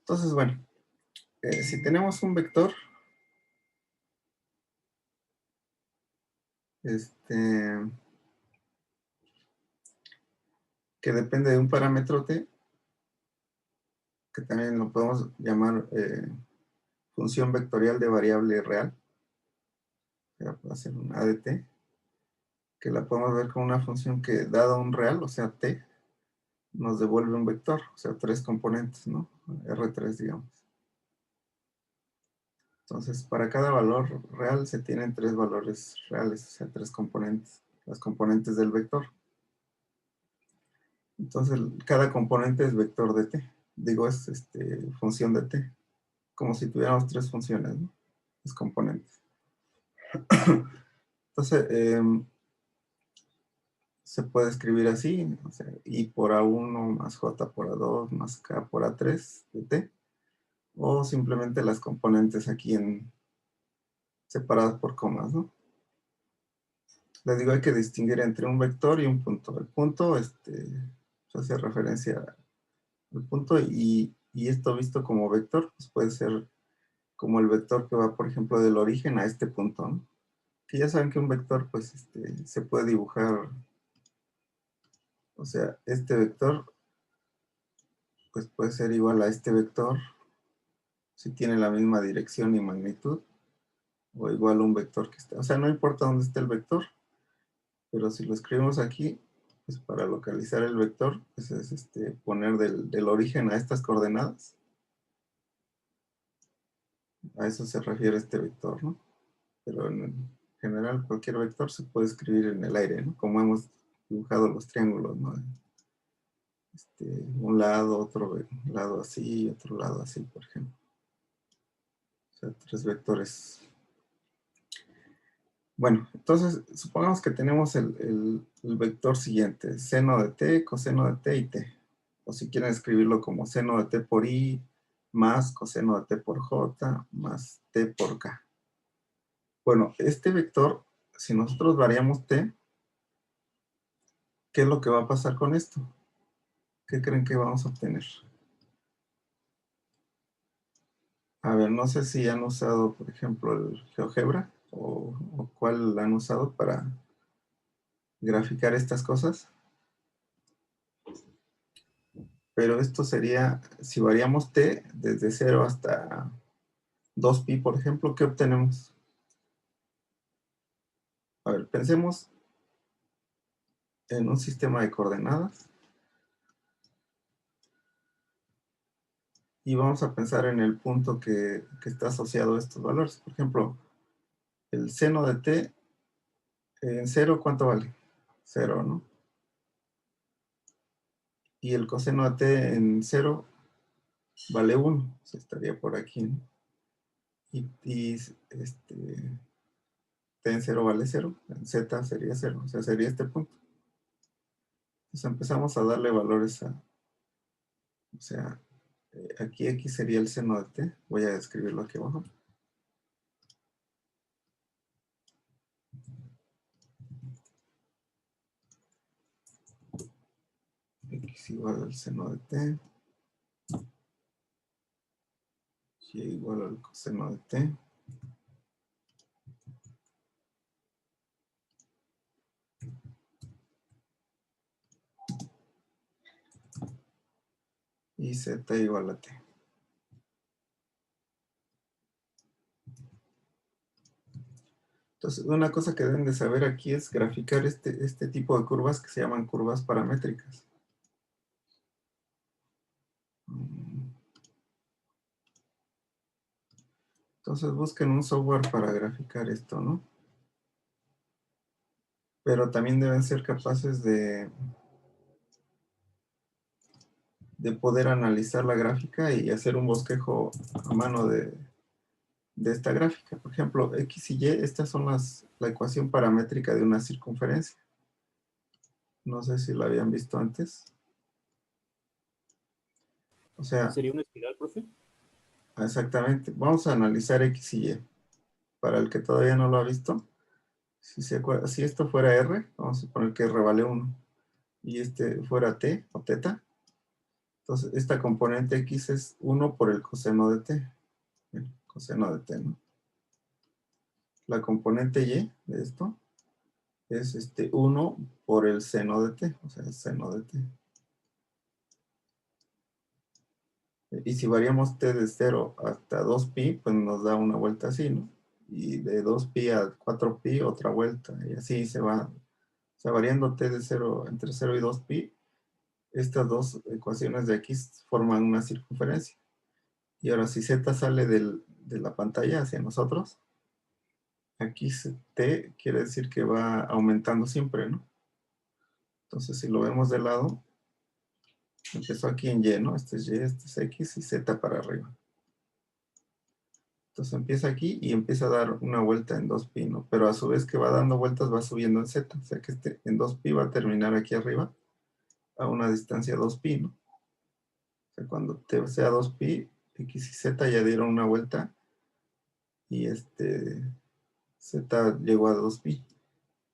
Entonces, bueno, si tenemos un vector, este, que depende de un parámetro t, que también lo podemos llamar función vectorial de variable real, que puede ser un ADT, que la podemos ver como una función que, dado un real, o sea, t, nos devuelve un vector, o sea, tres componentes, ¿no? R3, digamos. Entonces, para cada valor real se tienen tres valores reales, o sea, tres componentes, las componentes del vector. Entonces, cada componente es vector de t. Digo, es función de t, como si tuviéramos tres funciones, ¿no? Es componentes. Entonces, se puede escribir así, o sea, I por A1 más J por A2 más K por A3 de t, o simplemente las componentes aquí separadas por comas, ¿no? Les digo, hay que distinguir entre un vector y un punto. El punto hace referencia al punto y esto visto como vector, pues puede ser como el vector que va, por ejemplo, del origen a este punto, ¿no? Que ya saben que un vector, pues, se puede dibujar, o sea, este vector, pues puede ser igual a este vector, si tiene la misma dirección y magnitud, o igual a un vector que está, o sea, no importa dónde esté el vector, pero si lo escribimos aquí, pues para localizar el vector, pues es poner del origen a estas coordenadas. A eso se refiere este vector, ¿no? Pero en general cualquier vector se puede escribir en el aire, ¿no? Como hemos dibujado los triángulos, ¿no? Un lado, otro lado así, otro lado así, por ejemplo. O sea, tres vectores. Bueno, entonces supongamos que tenemos el vector siguiente, seno de t, coseno de t y t. O si quieren escribirlo como seno de t por i más coseno de t por j más t por k. Bueno, este vector, si nosotros variamos t, ¿qué es lo que va a pasar con esto? ¿Qué creen que vamos a obtener? A ver, no sé si han usado, por ejemplo, el GeoGebra o cuál han usado para graficar estas cosas. Pero esto sería, si variamos t desde 0 hasta 2pi, por ejemplo, ¿qué obtenemos? A ver, pensemos en un sistema de coordenadas y vamos a pensar en el punto que está asociado a estos valores. Por ejemplo, el seno de t en 0, ¿cuánto vale? 0, ¿no? Y el coseno de t en 0 vale 1, o sea, estaría por aquí, ¿no? Y t en 0 vale 0, en z sería 0, o sea, sería este punto. Entonces empezamos a darle valores o sea, aquí x sería el seno de t, voy a escribirlo aquí abajo. X igual al seno de t, y igual al coseno de t, y z igual a t. Entonces, una cosa que deben de saber aquí es graficar este tipo de curvas que se llaman curvas paramétricas. Entonces, busquen un software para graficar esto, ¿no? Pero también deben ser capaces de poder analizar la gráfica y hacer un bosquejo a mano de esta gráfica. Por ejemplo, X y Y, estas son la ecuación paramétrica de una circunferencia. No sé si la habían visto antes. O sea, ¿Sería una espiral, profe? exactamente. Vamos a analizar X y Y. Para el que todavía no lo ha visto, si se acuerda, si esto fuera R, vamos a poner que R vale 1, y este fuera T o teta, Entonces, esta componente X es 1 por el coseno de t. El coseno de t, ¿no? La componente Y de esto es 1 por el seno de t, o sea, el seno de t. Y si variamos t de 0 hasta 2pi, pues nos da una vuelta así, ¿no? Y de 2pi a 4pi otra vuelta, y así se va. O sea, variando t de 0 entre 0 y 2pi, estas dos ecuaciones de X forman una circunferencia. Y ahora si z sale de la pantalla hacia nosotros, aquí t quiere decir que va aumentando siempre, ¿no? Entonces si lo vemos de lado, empezó aquí en Y, ¿no? Este es Y, este es X y Z para arriba. Entonces empieza aquí y empieza a dar una vuelta en 2pi, ¿no? Pero a su vez que va dando vueltas va subiendo en Z. O sea que en 2pi va a terminar aquí arriba a una distancia 2pi, ¿no? O sea, cuando t sea 2pi, X y Z ya dieron una vuelta y Z llegó a 2pi.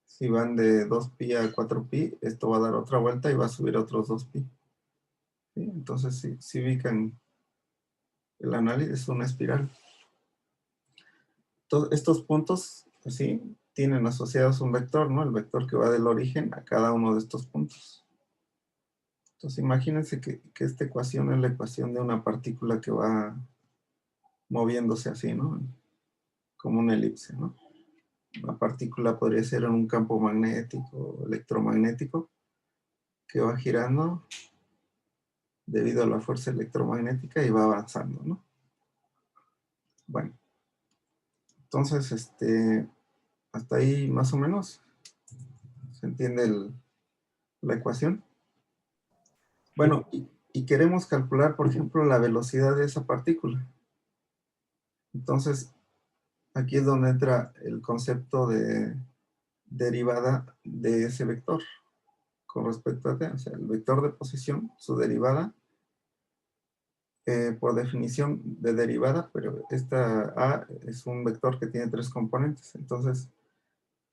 Si van de 2pi a 4pi, esto va a dar otra vuelta y va a subir otros 2pi. ¿Sí? Entonces, si ubican el análisis, es una espiral. Todos estos puntos, así, tienen asociados un vector, ¿no? El vector que va del origen a cada uno de estos puntos. Entonces, imagínense que esta ecuación es la ecuación de una partícula que va moviéndose así, ¿no? Como una elipse, ¿no? Una partícula podría ser en un campo magnético, electromagnético, que va girando debido a la fuerza electromagnética y va avanzando, ¿no? Bueno, entonces, hasta ahí más o menos se entiende la ecuación. Bueno, y queremos calcular, por ejemplo, la velocidad de esa partícula. Entonces, aquí es donde entra el concepto de derivada de ese vector con respecto a t. O sea, el vector de posición, su derivada, por definición de derivada, pero esta a es un vector que tiene 3 componentes. Entonces,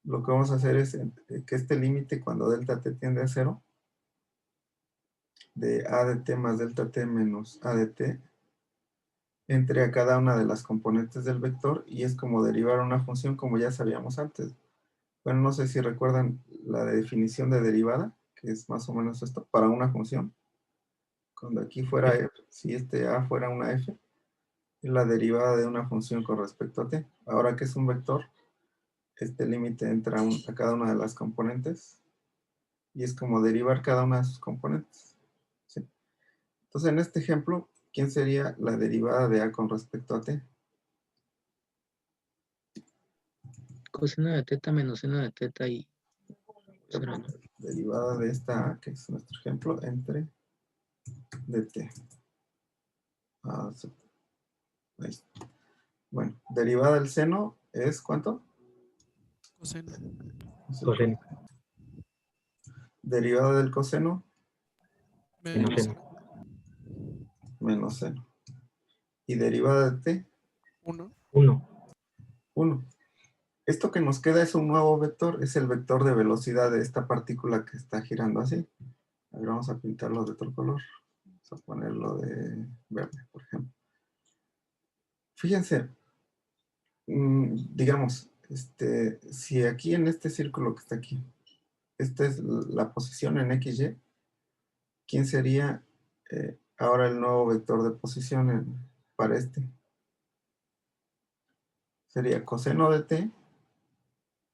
lo que vamos a hacer es que este límite, cuando delta t tiende a 0, de a de t más delta t menos a de t, entre a cada una de las componentes del vector, y es como derivar una función como ya sabíamos antes. Bueno, no sé si recuerdan la definición de derivada, que es más o menos esto, para una función. Cuando aquí fuera f, si a fuera una f, es la derivada de una función con respecto a t. Ahora que es un vector, este límite entra a cada una de las componentes, y es como derivar cada una de sus componentes. ¿Sí? Entonces, en este ejemplo, ¿quién sería la derivada de a con respecto a t? Coseno de teta menos seno de teta y cero, ¿no? Derivada de esta a, que es nuestro ejemplo, entre dt. Ahí está. Bueno, derivada del seno es ¿cuánto? Coseno. Es el Coseno. derivada del coseno Menos Menos seno. menos seno. Y derivada de t, 1. 1. 1. Esto que nos queda es un nuevo vector, es el vector de velocidad de esta partícula que está girando así. A ver, vamos a pintarlo de otro color. Vamos a ponerlo de verde, por ejemplo. Fíjense, digamos, si aquí en este círculo que está aquí, esta es la posición en XY, ¿quién sería ahora el nuevo vector de posición para este? Sería coseno de t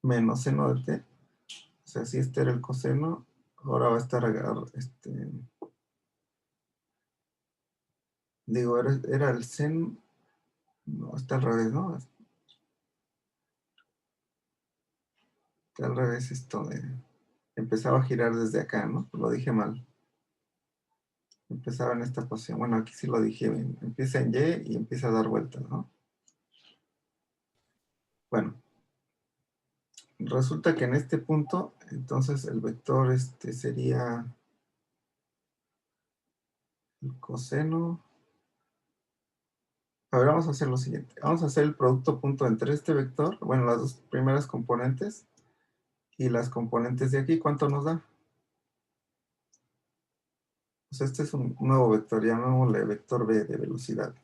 menos seno de t. O sea, si este era el coseno, ahora va a estar, digo, era el seno, no, está al revés, ¿no? Está al revés esto empezaba a girar desde acá, ¿no? Lo dije mal. Empezaba en esta posición. Bueno, aquí sí lo dije bien. Empieza en Y y empieza a dar vueltas, ¿no? Bueno, resulta que en este punto, entonces el vector sería el coseno. A ver, vamos a hacer lo siguiente. Vamos a hacer el producto punto entre este vector, bueno, las dos primeras componentes y las componentes de aquí. ¿Cuánto nos da? O Pues este es un nuevo vector, llamémosle vector B de velocidad.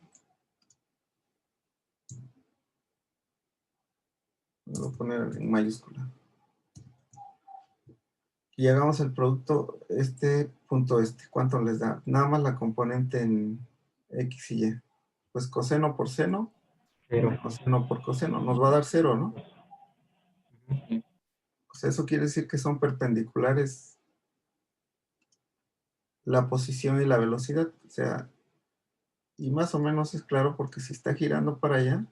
Lo voy a poner en mayúscula. Y hagamos el producto punto ¿Cuánto les da? Nada más la componente en X y Y. Pues coseno por seno, coseno por coseno. Nos va a dar 0, ¿no? O sea, eso quiere decir que son perpendiculares la posición y la velocidad. O sea, y más o menos es claro porque si está girando para allá,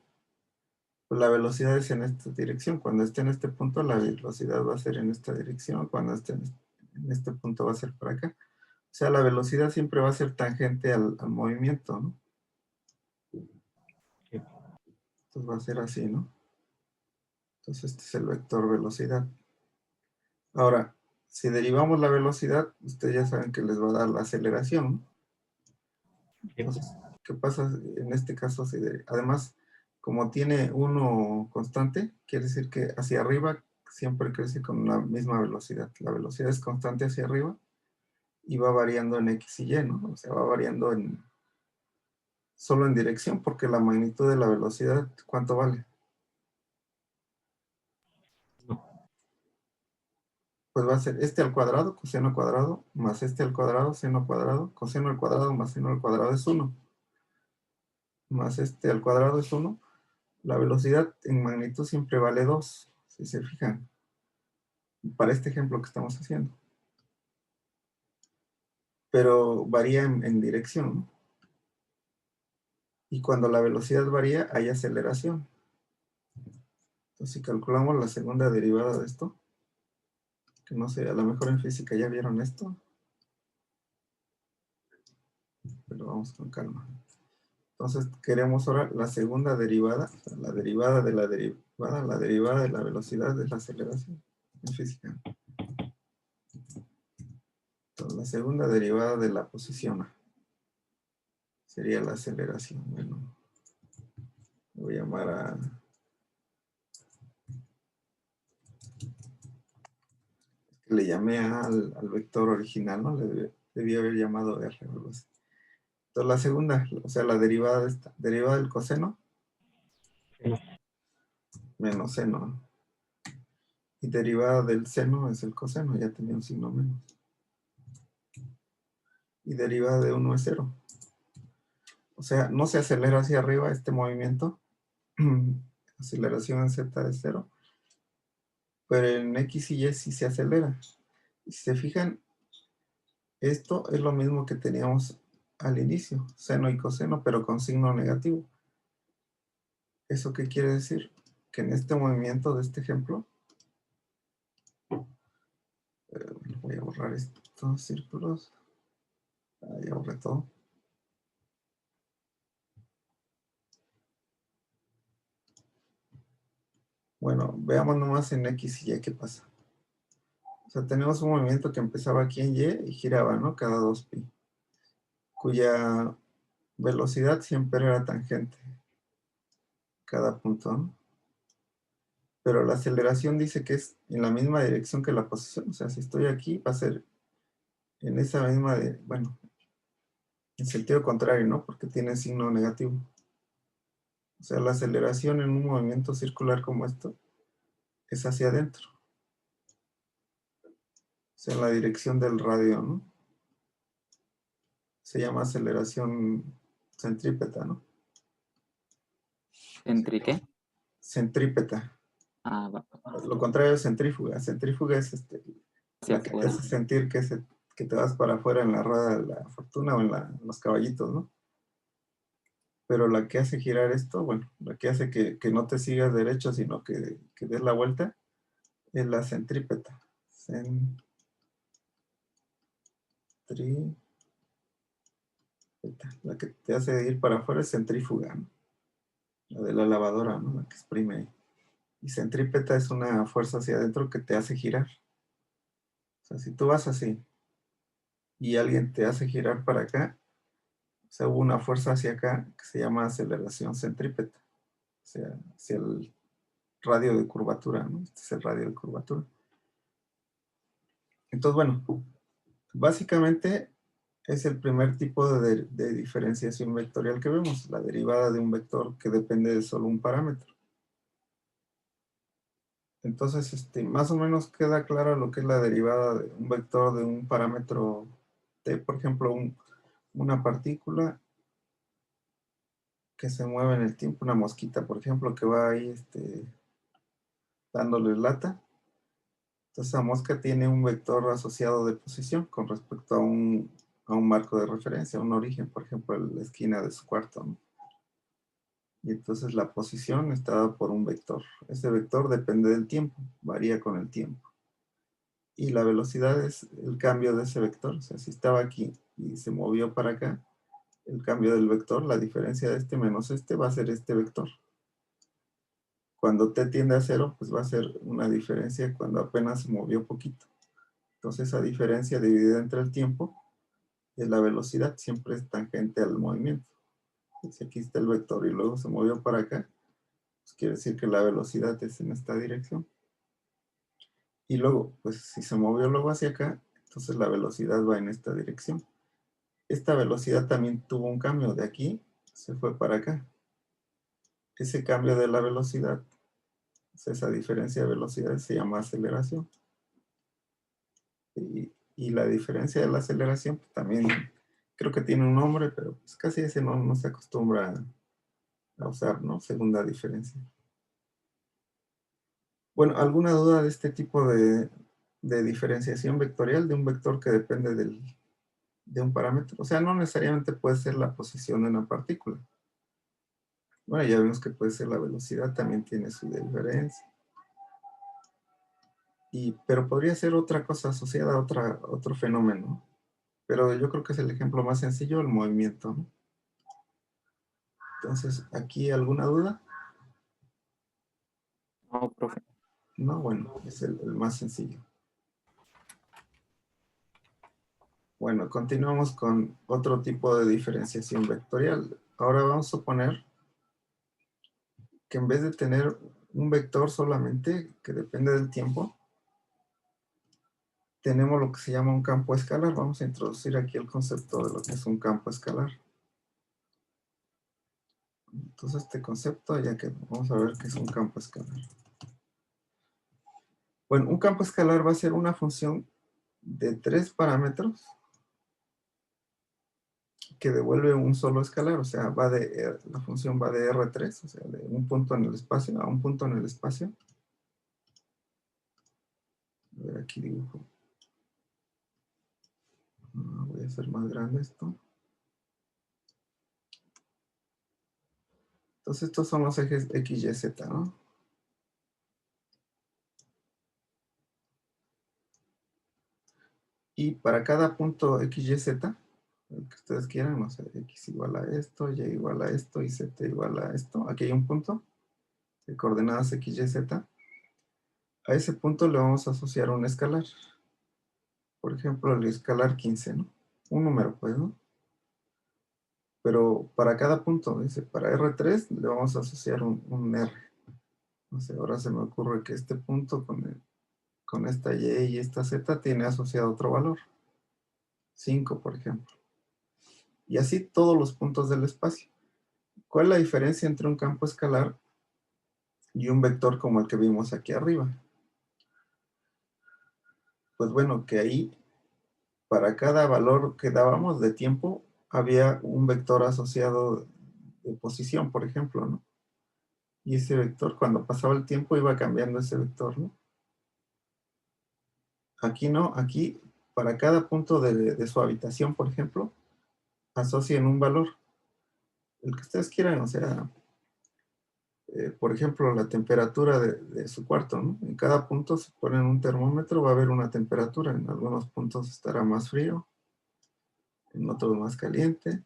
pues la velocidad es en esta dirección. Cuando esté en este punto, la velocidad va a ser en esta dirección. Cuando esté en este punto, va a ser para acá. O sea, la velocidad siempre va a ser tangente al movimiento, ¿no? Entonces va a ser así, ¿no? Entonces este es el vector velocidad. Ahora, si derivamos la velocidad, ustedes ya saben que les va a dar la aceleración, ¿no? Entonces, ¿qué pasa en este caso? Además, como tiene uno constante, quiere decir que hacia arriba siempre crece con la misma velocidad. La velocidad es constante hacia arriba y va variando en X y Y, ¿no? O sea, va variando solo en dirección, porque la magnitud de la velocidad, ¿cuánto vale? Pues va a ser este al cuadrado, coseno al cuadrado, más este al cuadrado, seno al cuadrado, coseno al cuadrado más seno al cuadrado es 1, más este al cuadrado es 1. La velocidad en magnitud siempre vale 2, si se fijan, para este ejemplo que estamos haciendo. Pero varía en dirección, ¿no? Y cuando la velocidad varía, hay aceleración. Entonces, si calculamos la segunda derivada de esto, que no sé, a lo mejor en física ya vieron esto, pero vamos con calma. Entonces, queremos ahora la segunda derivada, o sea, la derivada de la velocidad de la aceleración en física. Entonces, la segunda derivada de la posición sería la aceleración. Bueno, voy a llamar a... Le llamé al vector original, ¿no? Debí haber llamado R. Entonces, la segunda, o sea, la derivada de esta, derivada del coseno, menos seno. Y derivada del seno es el coseno, ya tenía un signo menos. Y derivada de 1 es 0. O sea, no se acelera hacia arriba este movimiento. Aceleración en Z es 0. Pero en X y Y sí se acelera. Y si se fijan, esto es lo mismo que teníamos al inicio, seno y coseno, pero con signo negativo. ¿Eso qué quiere decir? Que en este movimiento de este ejemplo, voy a borrar estos círculos. Ya borré todo. Bueno, veamos nomás en X y Y qué pasa. O sea, tenemos un movimiento que empezaba aquí en Y y giraba, ¿no? Cada 2pi. Cuya velocidad siempre era tangente. Cada punto, ¿no? Pero la aceleración dice que es en la misma dirección que la posición. O sea, si estoy aquí, va a ser en esa misma, bueno, en sentido contrario, ¿no? Porque tiene signo negativo. O sea, la aceleración en un movimiento circular como esto es hacia adentro. O sea, en la dirección del radio, ¿no? Se llama aceleración centrípeta, ¿no? ¿Entre qué? Centrípeta. Ah, va. Lo contrario es centrífuga. Centrífuga es Hacia la que te afuera. hace sentir que te vas para afuera en la rueda de la fortuna o en los caballitos, ¿no? Pero la que hace girar esto, bueno, la que hace que no te sigas derecho, sino que des la vuelta, es la centrípeta. Centrípeta. La que te hace ir para afuera es centrífuga, ¿no? La de la lavadora, ¿no? La que exprime ahí. Y centrípeta es una fuerza hacia adentro que te hace girar. O sea, si tú vas así y alguien te hace girar para acá, o sea, hubo una fuerza hacia acá que se llama aceleración centrípeta. O sea, hacia el radio de curvatura, ¿no? Este es el radio de curvatura. Entonces, bueno, básicamente Es el primer tipo de diferenciación vectorial que vemos, la derivada de un vector que depende de solo un parámetro. Entonces, más o menos queda clara lo que es la derivada de un vector de un parámetro t, por ejemplo, una partícula que se mueve en el tiempo, una mosquita, por ejemplo, que va ahí dándole lata. Entonces, esa mosca tiene un vector asociado de posición con respecto a un marco de referencia, a un origen, por ejemplo, la esquina de su cuarto, ¿no? Y entonces la posición está dada por un vector. Ese vector depende del tiempo, varía con el tiempo. Y la velocidad es el cambio de ese vector. O sea, si estaba aquí y se movió para acá, el cambio del vector, la diferencia de este menos este, va a ser este vector. Cuando t tiende a 0, pues va a ser una diferencia cuando apenas se movió poquito. Entonces esa diferencia dividida entre el tiempo es la velocidad, siempre es tangente al movimiento. Si aquí está el vector y luego se movió para acá, pues quiere decir que la velocidad es en esta dirección. Y luego, pues si se movió luego hacia acá, entonces la velocidad va en esta dirección. Esta velocidad también tuvo un cambio, de aquí se fue para acá. Ese cambio de la velocidad, esa diferencia de velocidad se llama aceleración. Y la diferencia de la aceleración pues, también creo que tiene un nombre, pero pues casi ese no se acostumbra a usar, ¿no? Segunda diferencia. Bueno, ¿alguna duda de este tipo de diferenciación vectorial de un vector que depende de un parámetro? O sea, no necesariamente puede ser la posición de una partícula. Bueno, ya vimos que puede ser la velocidad, también tiene su diferencia. Pero podría ser otra cosa asociada a otro fenómeno. Pero yo creo que es el ejemplo más sencillo, el movimiento, ¿no? Entonces, ¿aquí alguna duda? No, profe. No, bueno, es el más sencillo. Bueno, continuamos con otro tipo de diferenciación vectorial. Ahora vamos a suponer que en vez de tener un vector solamente que depende del tiempo, tenemos lo que se llama un campo escalar. Vamos a introducir aquí el concepto de lo que es un campo escalar. Entonces, este concepto, ya que vamos a ver qué es un campo escalar. Bueno, un campo escalar va a ser una función de 3 parámetros que devuelve un solo escalar, o sea, la función va de R3, o sea, de un punto en el espacio a un punto en el espacio. A ver, aquí dibujo. Voy a hacer más grande esto. Entonces, estos son los ejes X, Y, Z, ¿no? Y para cada punto X, Y, Z, el que ustedes quieran, no sé, X igual a esto, Y igual a esto y Z igual a esto. Aquí hay un punto de coordenadas X, Y, Z. A ese punto le vamos a asociar un escalar. Por ejemplo, el escalar 15, ¿no? Un número, pues, ¿no? Pero para cada punto, dice, para R3 le vamos a asociar un R. No sé, ahora se me ocurre que este punto con esta Y y esta Z tiene asociado otro valor. 5, por ejemplo. Y así todos los puntos del espacio. ¿Cuál es la diferencia entre un campo escalar y un vector como el que vimos aquí arriba? Pues bueno, que ahí, para cada valor que dábamos de tiempo, había un vector asociado de posición, por ejemplo, ¿no? Y ese vector, cuando pasaba el tiempo, iba cambiando ese vector, ¿no? Aquí no, aquí, para cada punto de su habitación, por ejemplo, asocien un valor. El que ustedes quieran, o sea, por ejemplo, la temperatura de su cuarto, ¿no? En cada punto se ponen un termómetro, va a haber una temperatura. En algunos puntos estará más frío, en otros más caliente.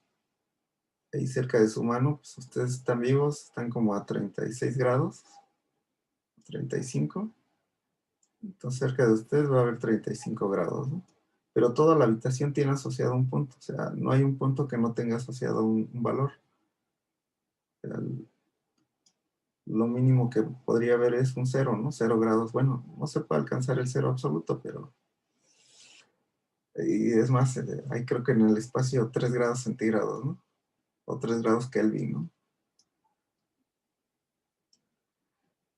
Ahí cerca de su mano, pues ustedes están vivos, están como a 36 grados, 35. Entonces cerca de ustedes va a haber 35 grados, ¿no? Pero toda la habitación tiene asociado un punto, o sea, no hay un punto que no tenga asociado un valor. O sea, lo mínimo que podría haber es un 0, ¿no? 0 grados. Bueno, no se puede alcanzar el 0 absoluto, pero Y es más, hay creo que en el espacio 3 grados centígrados, ¿no? O 3 grados Kelvin, ¿no?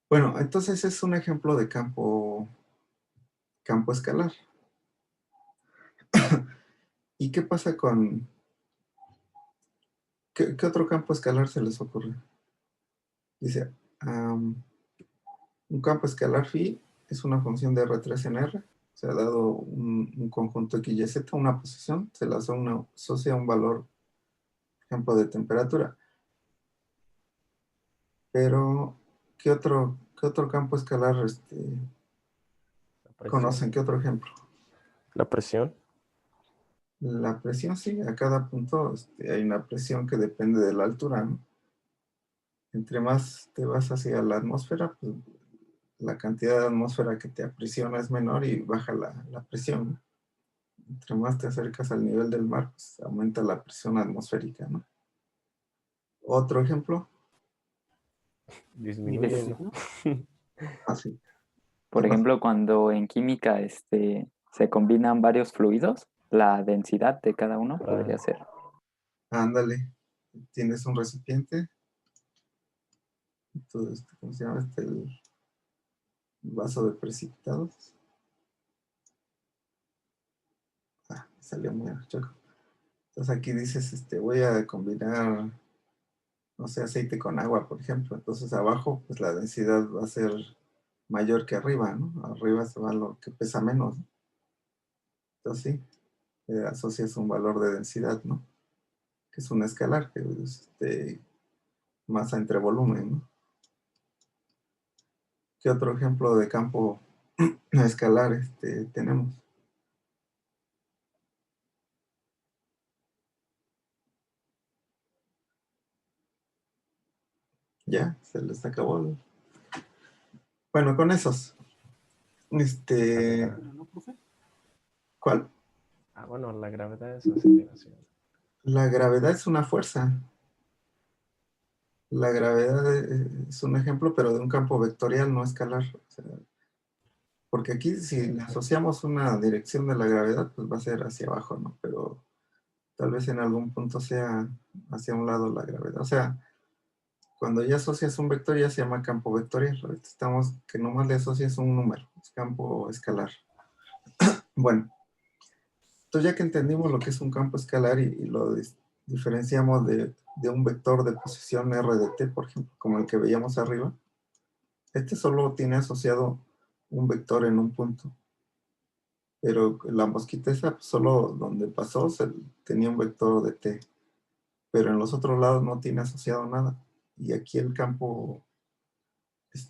Bueno, entonces es un ejemplo de campo escalar. ¿Y qué pasa con... ¿Qué otro campo escalar se les ocurre? Dice, un campo escalar phi es una función de R3 en R. Se ha dado un conjunto X, Y, Z, una posición, se le asocia un valor, por ejemplo, de temperatura. Pero, ¿qué otro campo escalar conocen? ¿Qué otro ejemplo? La presión. La presión, sí, a cada punto hay una presión que depende de la altura, ¿no? Entre más te vas hacia la atmósfera, pues la cantidad de atmósfera que te aprisiona es menor y baja la presión, ¿no? Entre más te acercas al nivel del mar, pues aumenta la presión atmosférica, ¿no? Otro ejemplo. Disminuye, ¿no? Así. Por ejemplo, cuando en química se combinan varios fluidos, la densidad de cada uno podría ser. Ándale. Tienes un recipiente. Entonces, ¿cómo se llama? El vaso de precipitados. Salió muy choco. Entonces aquí dices, voy a combinar, no sé, aceite con agua, por ejemplo. Entonces abajo, pues la densidad va a ser mayor que arriba, ¿no? Arriba se va lo que pesa menos, ¿no? Entonces sí, asocias un valor de densidad, ¿no? Que es un escalar, que es masa entre volumen, ¿no? ¿Qué otro ejemplo de campo escalar tenemos? Ya, se les acabó. Bueno, con esos. ¿No, profe? ¿Cuál? Bueno, la gravedad es aceleración. La gravedad es una fuerza. La gravedad es un ejemplo, pero de un campo vectorial, no escalar. O sea, porque aquí si le asociamos una dirección de la gravedad, pues va a ser hacia abajo, ¿no? Pero tal vez en algún punto sea hacia un lado la gravedad. O sea, cuando ya asocias un vector ya se llama campo vectorial. Ahorita estamos que nomás le asocias un número, es campo escalar. Bueno, entonces ya que entendimos lo que es un campo escalar y lo diferenciamos de un vector de posición r de t, por ejemplo, como el que veíamos arriba, solo tiene asociado un vector en un punto. Pero la mosquita esa, pues, solo donde pasó tenía un vector de t. Pero en los otros lados no tiene asociado nada. Y aquí el campo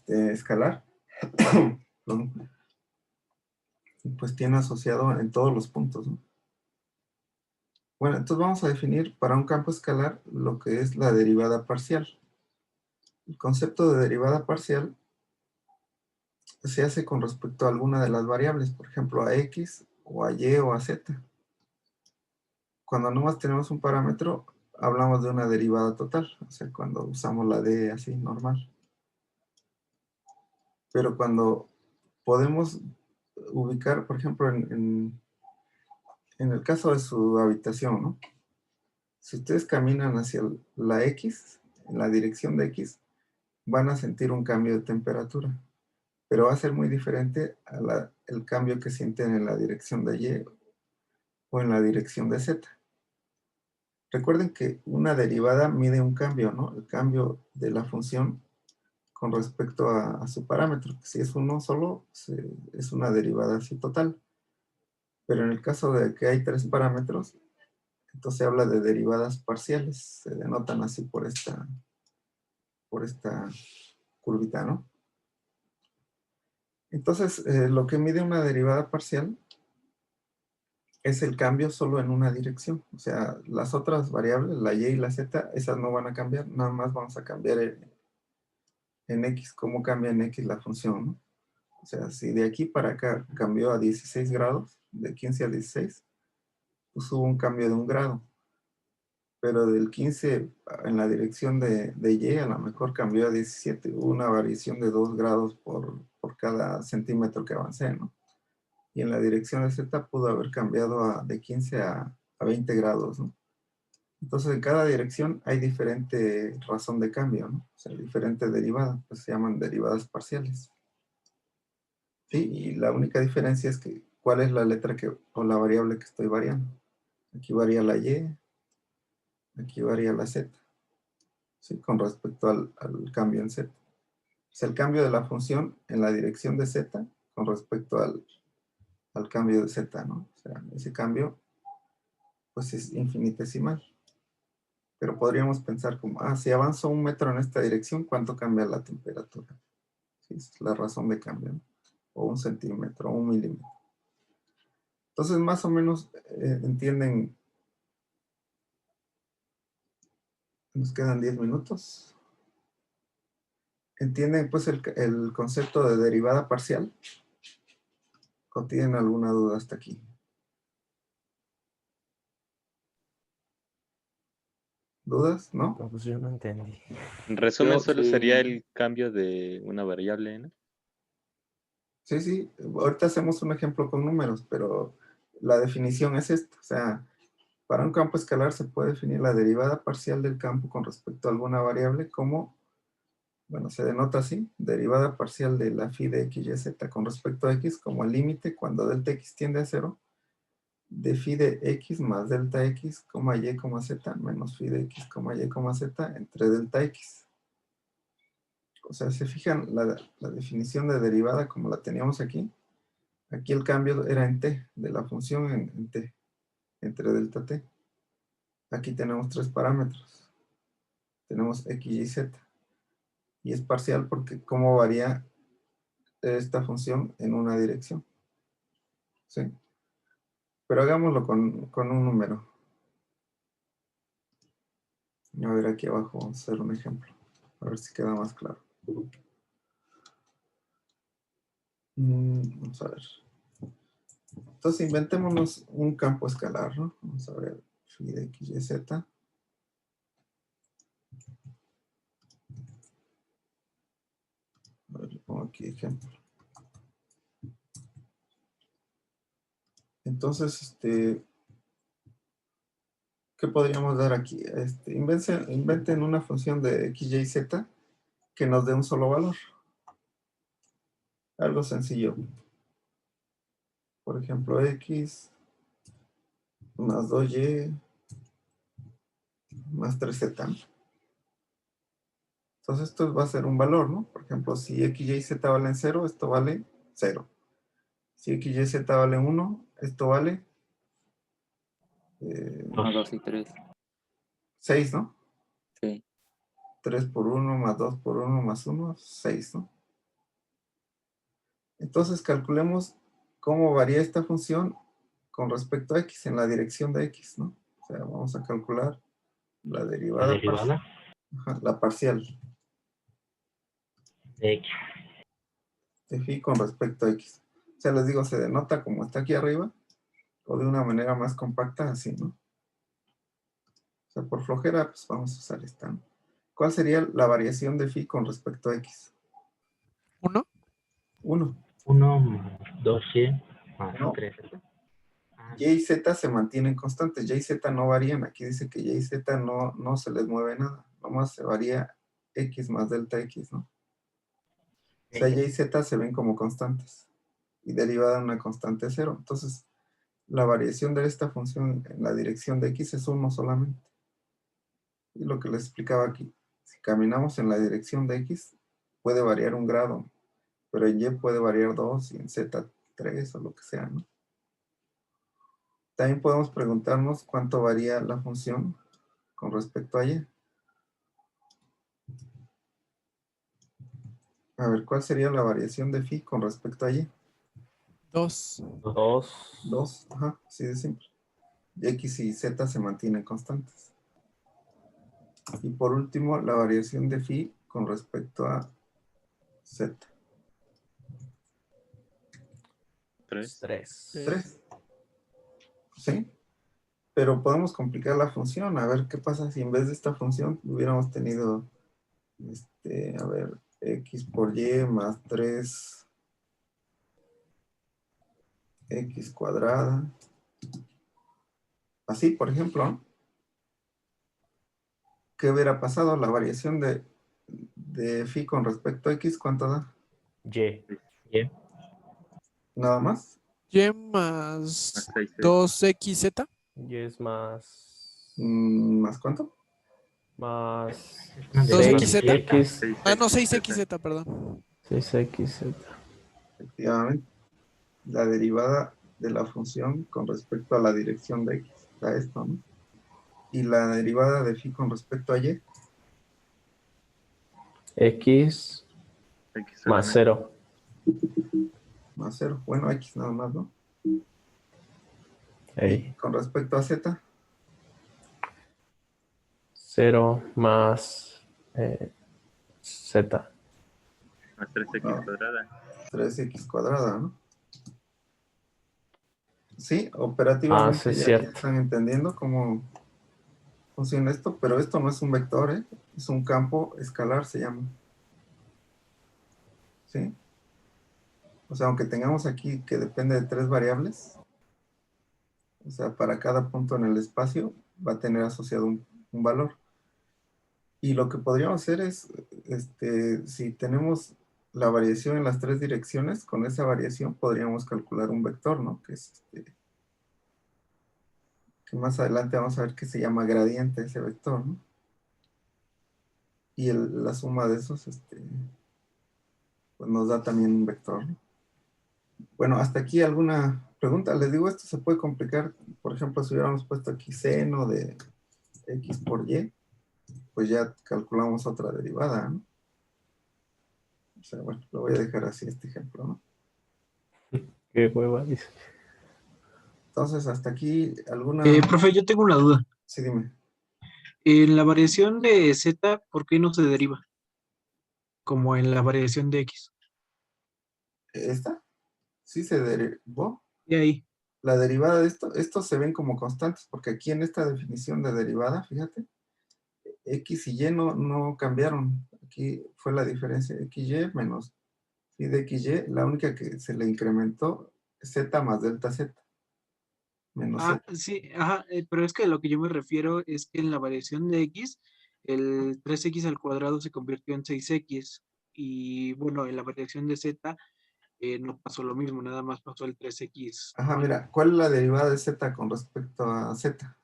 escalar, pues tiene asociado en todos los puntos, ¿no? Bueno, entonces vamos a definir para un campo escalar lo que es la derivada parcial. El concepto de derivada parcial se hace con respecto a alguna de las variables, por ejemplo, a x, o a y, o a z. Cuando nomás tenemos un parámetro, hablamos de una derivada total, o sea, cuando usamos la d así, normal. Pero cuando podemos ubicar, por ejemplo, en el caso de su habitación, ¿no? Si ustedes caminan hacia la x, en la dirección de x, van a sentir un cambio de temperatura, pero va a ser muy diferente el cambio que sienten en la dirección de y o en la dirección de z. Recuerden que una derivada mide un cambio, ¿no? El cambio de la función con respecto a su parámetro. Si es uno solo, es una derivada así total. Pero en el caso de que hay 3 parámetros, entonces se habla de derivadas parciales. Se denotan así por esta curvita, ¿no? Entonces, lo que mide una derivada parcial es el cambio solo en una dirección. O sea, las otras variables, la y y la z, esas no van a cambiar. Nada más vamos a cambiar en x, cómo cambia en x la función, ¿no? O sea, si de aquí para acá cambió a 16 grados, de 15 a 16, pues hubo un cambio de 1 grado. Pero del 15 en la dirección de y, a lo mejor cambió a 17. Hubo una variación de 2 grados por cada centímetro que avancé, ¿no? y en la dirección de z pudo haber cambiado de 15 a 20 grados, ¿no? Entonces, en cada dirección hay diferente razón de cambio, ¿no? O sea, diferente derivada, pues se llaman derivadas parciales. ¿Sí? Y la única diferencia es que cuál es la letra o la variable que estoy variando. Aquí varía la y, aquí varía la z, ¿sí? Con respecto al cambio en z. Es el cambio de la función en la dirección de z con respecto al cambio de z, ¿no? O sea, ese cambio, pues es infinitesimal. Pero podríamos pensar como, si avanzo 1 metro en esta dirección, ¿cuánto cambia la temperatura? Sí, esa es la razón de cambio, ¿no? O 1 centímetro, o 1 milímetro. Entonces, más o menos entienden. Nos quedan 10 minutos. ¿Entienden pues el concepto de derivada parcial? ¿O tienen alguna duda hasta aquí? ¿Dudas? ¿No? No, pues yo no entendí. En resumen, Yo solo sí. sería el cambio de una variable, ¿no? Sí, sí. Ahorita hacemos un ejemplo con números, pero la definición es esta. O sea, para un campo escalar se puede definir la derivada parcial del campo con respecto a alguna variable como, bueno, se denota así, derivada parcial de la phi de x y z con respecto a x como el límite cuando delta x tiende a 0 de phi de x más delta x, y, z, menos phi de x, y, z, entre delta x. O sea, se fijan la definición de derivada como la teníamos aquí. Aquí el cambio era en t, de la función en t, entre delta t. Aquí tenemos 3 parámetros. Tenemos x y z. Y es parcial porque cómo varía esta función en una dirección. ¿Sí? Pero hagámoslo con un número. A ver, aquí abajo vamos a hacer un ejemplo. A ver si queda más claro. Vamos a ver. Entonces, inventémonos un campo escalar, ¿no? Vamos a ver, phi de x, y, z. A ver, le pongo aquí ejemplo. Entonces, ¿qué podríamos dar aquí? Inventen una función de x, y, z que nos dé un solo valor. Algo sencillo. Por ejemplo, x más 2y más 3z. Entonces esto va a ser un valor, ¿no? Por ejemplo, si x, y, z valen 0, esto vale 0. Si x, y, z vale 1, esto vale 1, 2 y 3. 6, ¿no? Sí. 3 por 1 más 2 por 1 más 1, 6, ¿no? Entonces calculemos cómo varía esta función con respecto a x en la dirección de x, ¿no? O sea, vamos a calcular la derivada, la parcial de X. de phi con respecto a x. O sea, les digo, se denota como está aquí arriba o de una manera más compacta, así, ¿no? O sea, por flojera, pues vamos a usar esta, ¿no? ¿Cuál sería la variación de phi con respecto a x? 1. 1. 1 más 2y más No. 3. Y y z se mantienen constantes. Y y z no varían. Aquí dice que y y z no se les mueve nada. Nomás se varía x más delta x, ¿no? O sea, y y z se ven como constantes. Y derivada de una constante 0. Entonces, la variación de esta función en la dirección de x es 1 solamente. Y lo que les explicaba aquí. Si caminamos en la dirección de x, puede variar 1 grado. Pero en y puede variar 2 y en z 3 o lo que sea, ¿no? También podemos preguntarnos cuánto varía la función con respecto a y. A ver, ¿cuál sería la variación de phi con respecto a y? 2. 2. 2, ajá, así de simple. Y x y z se mantienen constantes. Y por último, la variación de phi con respecto a z. 3. 3. 3. ¿Sí? Pero podemos complicar la función. A ver qué pasa si en vez de esta función hubiéramos tenido, a ver, x por y más 3 X cuadrada. Así, por ejemplo, ¿no? ¿Qué hubiera pasado? La variación de phi con respecto a X, ¿cuánto da? Y. Y. Nada más. Y más Más 6X. 2XZ. Y es más. ¿Más cuánto? Más. Más 2XZ. 6X. Ah, no, 6XZ, perdón. 6XZ. Efectivamente. La derivada de la función con respecto a la dirección de X. Da esto, ¿no? Y la derivada de phi con respecto a Y. X X más solamente. 0. Más 0. Bueno, X nada más, ¿no? Ey. Y con respecto a Z. 0 más Z. Más 3X No. cuadrada. 3X cuadrada, ¿no? Sí, Ah, operativamente sí, es ya cierto. están entendiendo cómo funciona esto, pero esto no es un vector, ¿eh? Es un campo escalar, se llama. ¿Sí? O sea, aunque tengamos aquí que depende de 3 variables, o sea, para cada punto en el espacio va a tener asociado un valor. Y lo que podríamos hacer es, si tenemos la variación en las 3 direcciones, con esa variación podríamos calcular un vector, ¿no? Que es que más adelante vamos a ver que se llama gradiente ese vector, ¿no? Y la suma de esos, pues nos da también un vector, ¿no? Bueno, hasta aquí alguna pregunta. Les digo, esto se puede complicar. Por ejemplo, si hubiéramos puesto aquí seno de X por Y, pues ya calculamos otra derivada, ¿no? O sea, bueno, lo voy a dejar así este ejemplo, ¿no? Qué hueva, dice. Entonces, hasta aquí alguna... Profe, yo tengo una duda. Sí, dime. En la variación de Z, ¿por qué no se deriva? Como en la variación de X. ¿Esta? Sí se derivó. Y ahí. La derivada de estos se ven como constantes, porque aquí en esta definición de derivada, fíjate, X y Y no cambiaron. Aquí fue la diferencia, XY menos phi de XY, la única que se le incrementó es Z más delta Z, menos Ah, Z. sí, ajá, pero es que lo que yo me refiero es que en la variación de X, el 3X al cuadrado se convirtió en 6X. Y bueno, en la variación de Z no pasó lo mismo, nada más pasó el 3X. Ajá, mira, ¿cuál es la derivada de Z con respecto a Z?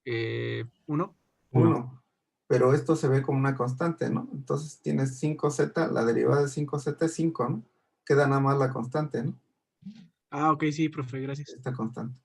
1. 1. Pero esto se ve como una constante, ¿no? Entonces tienes 5Z, la derivada de 5Z es 5, ¿no? Queda nada más la constante, ¿no? Ah, ok, sí, profe, gracias. Esta constante.